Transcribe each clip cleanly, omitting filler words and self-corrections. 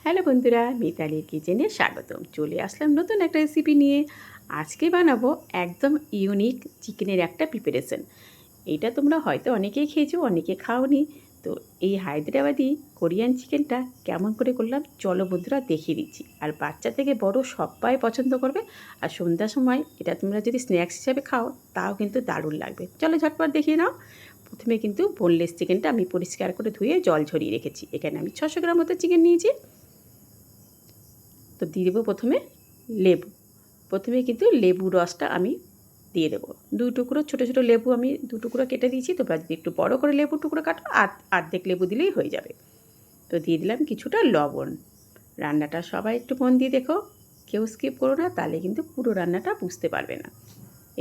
Hello বন্ধুরা, মিতালির কিচেনে স্বাগতম। চলে আসলাম নতুন একটা রেসিপি নিয়ে। আজকে বানাবো একদম ইউনিক চিকেনের একটা প্রিপারেশন। এইটা তোমরা হয়তো অনেকেই খেয়েছো, অনেকে খাওনি। তো এই হায়দ্রাবাদি কোরিয়ান চিকেনটা কেমন করে করলাম চলো বন্ধুরা দেখিয়ে দিচ্ছি। আর বাচ্চা থেকে বড় সবাই পছন্দ করবে। আর সন্ধ্যার সময় এটা তোমরা যদি স্ন্যাক্স হিসাবে খাও তাও কিন্তু দারুণ লাগবে। চলো ঝটপট দেখিয়ে নাও। প্রথমে কিন্তু বোনলেস চিকেনটা আমি পরিষ্কার করে ধুয়ে জল ঝরিয়ে রেখেছি। এখানে আমি 600 গ্রাম মতো চিকেন নিয়েছি। তো দিয়ে দেবো প্রথমে লেবু। প্রথমে কিন্তু লেবু রসটা আমি দিয়ে দেবো। 2 টুকরো ছোটো ছোটো লেবু আমি 2 টুকরো কেটে দিয়েছি। তোমরা যদি একটু বড় করে লেবু টুকরো কাটো অর্ধেক লেবু দিলেই হয়ে যাবে। তো দিয়ে দিলাম কিছুটা লবণ। রান্নাটা সবাই একটু মন দিয়ে দেখো, কেউ স্কিপ করো না, তাহলে কিন্তু পুরো রান্নাটা বুঝতে পারবে না।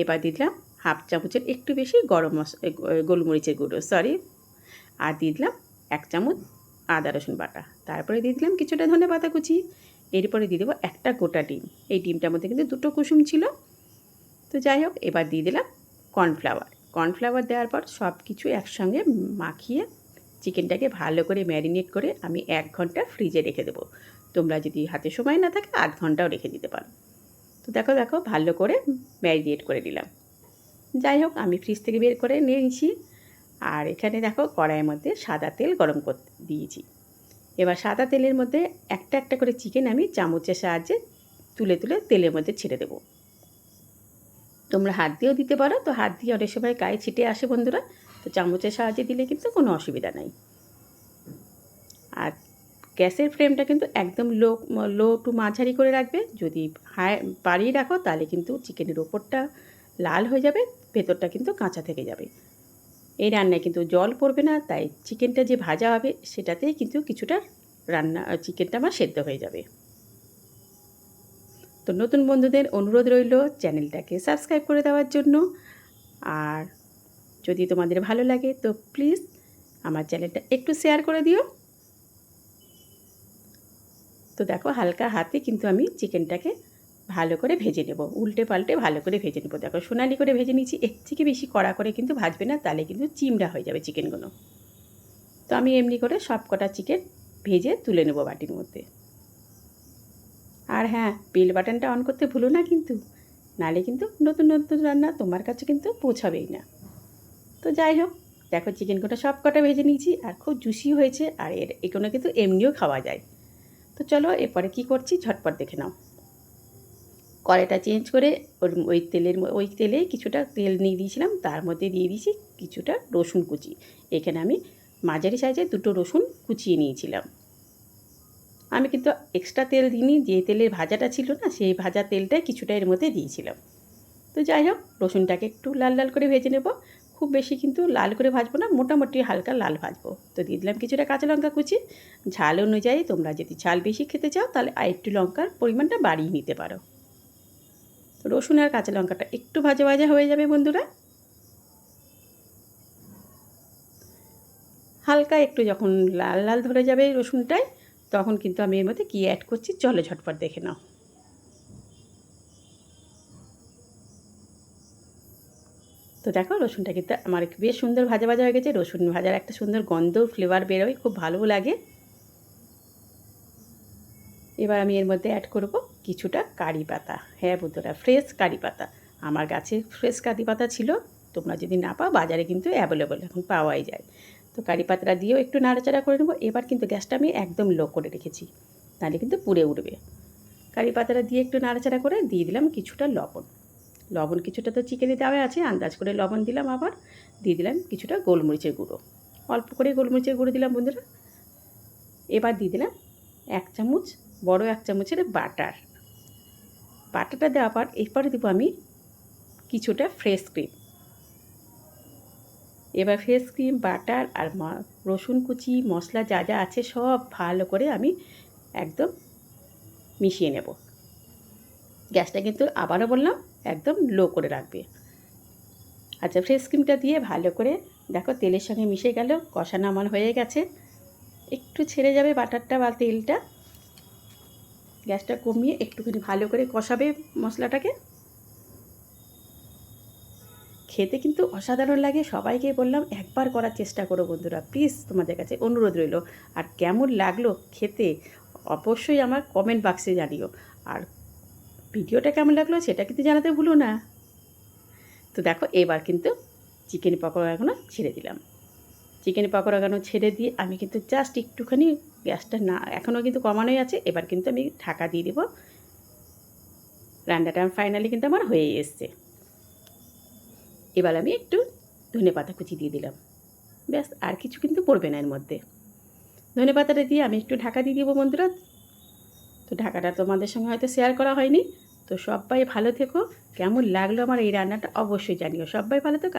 এবার দিয়ে দিলাম হাফ চামচের একটু বেশি গোলমরিচের গুঁড়ো, আর দিয়ে দিলাম 1 চামচ আদা রসুন বাটা। তারপরে দিয়ে দিলাম কিছুটা ধনেপাতা কুচি। এরপরে দিয়ে দেবো একটা গোটা ডিম। এই ডিমটার মধ্যে কিন্তু 2টো কুসুম ছিল। তো যাই হোক, এবার দিয়ে দিলাম কর্নফ্লাওয়ার দেওয়ার পর সব কিছু একসঙ্গে মাখিয়ে চিকেনটাকে ভালো করে ম্যারিনেট করে আমি 1 ঘন্টা ফ্রিজে রেখে দেবো। তোমরা যদি হাতে সময় না থাকে আধ ঘন্টাও রেখে দিতে পারো। তো দেখো ভালো করে ম্যারিনেট করে দিলাম। যাই হোক, আমি ফ্রিজ থেকে বের করে নিয়েছি। আর এখানে দেখো কড়াইয়ের মধ্যে সাদা তেল গরম করতে দিয়েছি। এবার সাদা তেলের মধ্যে একটা একটা করে চিকেন আমি চামচের সাহায্যে তুলে তুলে তেলের মধ্যে ছেড়ে দেবো। তোমরা হাত দিয়েও দিতে পারো, তো হাত দিয়ে অনেক সময় গায়ে ছিটে আসে বন্ধুরা। তো চামচের সাহায্যে দিলে কিন্তু কোনো অসুবিধা নাই। আর গ্যাসের ফ্লেমটা কিন্তু একদম লো টু মাঝারি করে রাখবে। যদি হাই বাড়িয়ে রাখো তাহলে কিন্তু চিকেনের ওপরটা লাল হয়ে যাবে, ভেতরটা কিন্তু কাঁচা থেকে যাবে। এই রান্নায় কিন্তু জল পড়বে না, তাই চিকেনটা যে ভাজা হবে সেটাতেই কিন্তু কিছুটা চিকেনটা আমার সেদ্ধ হয়ে যাবে। তো নতুন বন্ধুদের অনুরোধ রইল চ্যানেলটাকে সাবস্ক্রাইব করে দেওয়ার জন্য। আর যদি তোমাদের ভালো লাগে তো প্লিজ আমার চ্যানেলটা একটু শেয়ার করে দিও। তো দেখো হালকা হাতে কিন্তু আমি চিকেনটাকে ভালো করে ভেজে নেব, উল্টে পাল্টে ভালো করে ভেজে নেব। দেখো সোনালি করে ভেজে নিচ্ছি, এর থেকে বেশি কড়া করে কিন্তু ভাজবে না, তাহলে কিন্তু চিমড়া হয়ে যাবে চিকেনগুলো। তো আমি এমনি করে সব কটা চিকেন ভেজে তুলে নেব বাটির মধ্যে। আর হ্যাঁ, বেল বাটনটা অন করতে ভুলো না কিন্তু, নাহলে কিন্তু নতুন নতুন রান্না তোমার কাছে কিন্তু পৌঁছাবেই না। তো যাই হোক, দেখো চিকেনগুলো সব কটা ভেজে নিয়েছি আর খুব জুসি হয়েছে। আর এগুলো কিন্তু এমনিও খাওয়া যায়। তো চলো এরপরে কী করছি ঝটপট দেখে নাও। কড়াইটা চেঞ্জ করে ওই তেলে কিছুটা তেল নিয়ে দিয়েছিলাম, তার মধ্যে দিয়ে দিয়েছি কিছুটা রসুন কুচি। এখানে আমি মাঝারি সাইজে 2টো রসুন কুচিয়ে নিয়েছিলাম। আমি কিন্তু এক্সট্রা তেল দিইনি, যে তেলের ভাজাটা ছিল না সেই ভাজা তেলটাই কিছুটা এর মধ্যে দিয়েছিলাম। তো যাই হোক, রসুনটাকে একটু লাল লাল করে ভেজে নেব। খুব বেশি কিন্তু লাল করে ভাজবো না, মোটামুটি হালকা লাল ভাজবো। তো দিয়ে দিলাম কিছুটা কাঁচা লঙ্কা কুচি। ঝাল অনুযায়ী তোমরা যদি ঝাল বেশি খেতে চাও তাহলে আরেকটু লঙ্কার পরিমাণটা বাড়িয়ে নিতে পারো। তো রসুন আর কাঁচা লঙ্কাটা একটু ভাজা ভাজা হয়ে যাবে বন্ধুরা। হালকা একটু যখন লাল লাল ধরে যাবে রসুনটায়, তখন কিন্তু আমি এর মধ্যে কী অ্যাড করছি চলো ঝটপট দেখে নাও। তো দেখো রসুনটা কিন্তু আমার বেশ সুন্দর ভাজা ভাজা হয়ে গেছে। রসুন ভাজার একটা সুন্দর গন্ধ ফ্লেভার বেরোয়, খুব ভালো লাগে। এবার আমি এর মধ্যে অ্যাড করব কিছুটা কারি পাতা। হ্যাঁ বন্ধুরা, ফ্রেশ কারি পাতা। আমার গাছে ফ্রেশ কারি পাতা ছিল, তোমরা যদি না পাও বাজারে কিন্তু অ্যাভেলেবল এখন পাওয়াই যায়। তো কারি পাতাটা দিয়েও একটু নাড়াচাড়া করে নেবো। এবার কিন্তু গ্যাসটা আমি একদম লো করে রেখেছি, তাহলে কিন্তু পুড়ে উঠবে। কারি পাতাটা দিয়ে একটু নাড়াচাড়া করে দিয়ে দিলাম কিছুটা লবণ কিছুটা তো চিকেনে দেওয়া আছে, আন্দাজ করে লবণ দিলাম। আবার দিয়ে দিলাম কিছুটা গোলমরিচের গুঁড়ো, অল্প করে গোলমরিচের গুঁড়ো দিলাম বন্ধুরা। এবার দিয়ে দিলাম 1 চামচ, বড় 1 চামচের বাটারটা দেওয়ার পর এরপরে দেবো আমি কিছুটা ফ্রেশ ক্রিম। এবার ফ্রেশ ক্রিম, বাটার আর রসুন কুচি, মশলা যা যা আছে সব ভালো করে আমি একদম মিশিয়ে নেব। গ্যাসটা কিন্তু আবারও বললাম একদম লো করে রাখবে। আচ্ছা, ফ্রেশ ক্রিমটা দিয়ে ভালো করে দেখো তেলের সঙ্গে মিশে গেল, কষানো আমার হয়ে গেছে। একটু ছেড়ে যাবে বাটারটা বা তেলটা। গ্যাসটা কমিয়ে একটুখানি ভালো করে কষাবে মশলাটাকে। খেতে কিন্তু অসাধারণ লাগে, সবাইকে বললাম একবার করার চেষ্টা করো বন্ধুরা, প্লিজ তোমাদের কাছে অনুরোধ রইল। আর কেমন লাগলো খেতে অবশ্যই আমার কমেন্ট বাক্সে জানিও। আর ভিডিওটা কেমন লাগলো সেটা কিন্তু জানাতে ভুলো না। তো দেখো এবার কিন্তু চিকেন পকোড়াগুলো ছেড়ে দিলাম। চিকেন পকোড়াগুলো ছেড়ে দিয়ে আমি কিন্তু জাস্ট একটুখানি গ্যাসটা না এখনও কিন্তু কমানোই আছে। এবার কিন্তু আমি ঢাকা দিয়ে দেবো। রান্নাটা ফাইনালি কিন্তু আমার হয়ে এসছে। এবার আমি একটু ধনেপাতা কুচি দিয়ে দিলাম। ব্যাস, আর কিছু কিন্তু পড়বে না এর মধ্যে। ধনেপাতাটা দিয়ে আমি একটু ঢাকা দিয়ে দেবো বন্ধুরা। তো ঢাকাটা তোমাদের সঙ্গে হয়তো শেয়ার করা হয়নি। তো সবাই ভালো থেকো। কেমন লাগলো আমার এই রান্নাটা অবশ্যই জানিও। সবাই ভালো থেকো।